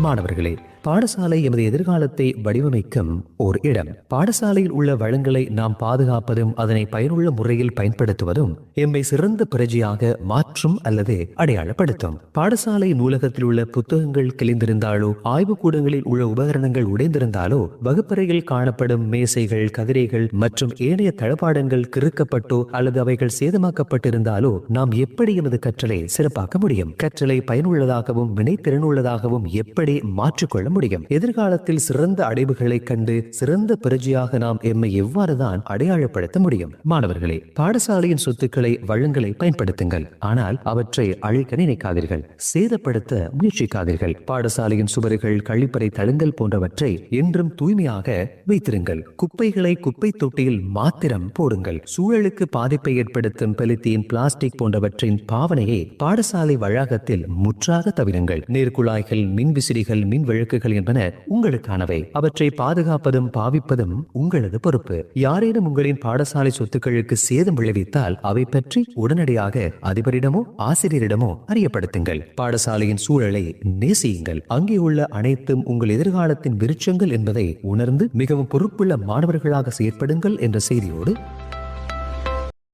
மாணவர்களே, பாடசாலை எமது எதிர்காலத்தை வடிவமைக்கும் ஓர் இடம். பாடசாலையில் உள்ள வளங்களை நாம் பாதுகாப்பதும் அதனை பயனுள்ள முறையில் பயன்படுத்துவதும் எம்மை சிறந்த பிரஜையாக மாற்றும் அல்லது அடையாளப்படுத்தும். பாடசாலை நூலகத்தில் உள்ள புத்தகங்கள் கிழிந்திருந்தாலோ, ஆய்வுக்கூடங்களில் உள்ள உபகரணங்கள் உடைந்திருந்தாலோ, வகுப்பறையில் காணப்படும் மேசைகள், கதிரைகள் மற்றும் ஏனைய தளபாடங்கள் கிறுக்கப்பட்டோ அல்லது அவைகள் சேதமாக்கப்பட்டிருந்தாலோ நாம் எப்படி எமது கற்றலை சிறப்பாக்க முடியும்? கற்றலை பயனுள்ளதாகவும் வினைத்திறனுள்ளதாகவும் எப்படி மாற்றிக்கொள்ள முடியும்? எதிர்காலத்தில் சிறந்த அடைவுகளை கண்டு சிறந்த பிரஜையாக நாம் எம்மை எவ்வாறுதான் அடையாளப்படுத்த முடியும்? மாணவர்களே, பாடசாலையின் சொத்துக்களை, வளங்களை பயன்படுத்துங்கள். ஆனால் அவற்றை அழிக்க நினைக்காதீர்கள், சேதப்படுத்த முயற்சிக்காதீர்கள். பாடசாலையின் சுவர்கள், கழிப்பறை தளங்கள் போன்றவற்றை என்றும் தூய்மையாக வைத்திருங்கள். குப்பைகளை குப்பை தொட்டியில் மாத்திரம் போடுங்கள். சூழலுக்கு பாதிப்பை ஏற்படுத்தும் பெலித்தீன், பிளாஸ்டிக் போன்றவற்றின் பாவனையை பாடசாலை வளாகத்தில் முற்றாக தவிருங்கள். நீர்க்குழாய்கள், மின் விசிறிகள், மின் விளக்குகள் என்பன உங்களுக்கானவை. அவற்றை பாதுகாப்பதும் பாவிப்பதும் உங்களது பொறுப்பு. யாரேனும் உங்களின் பாடசாலை சொத்துக்களுக்கு சேதம் விளைவித்தால் அவை பற்றி உடனடியாக அதிபரிடமோ ஆசிரியரிடமோ அறியப்படுத்துங்கள். பாடசாலையின் சூழலை நேசியுங்கள். அங்கே உள்ள அனைத்தும் உங்கள் எதிர்காலத்தின் விருட்சங்கள் என்பதை உணர்ந்து மிகவும் பொறுப்புள்ள மாணவர்களாக செயற்படுங்கள் என்ற செய்தியோடு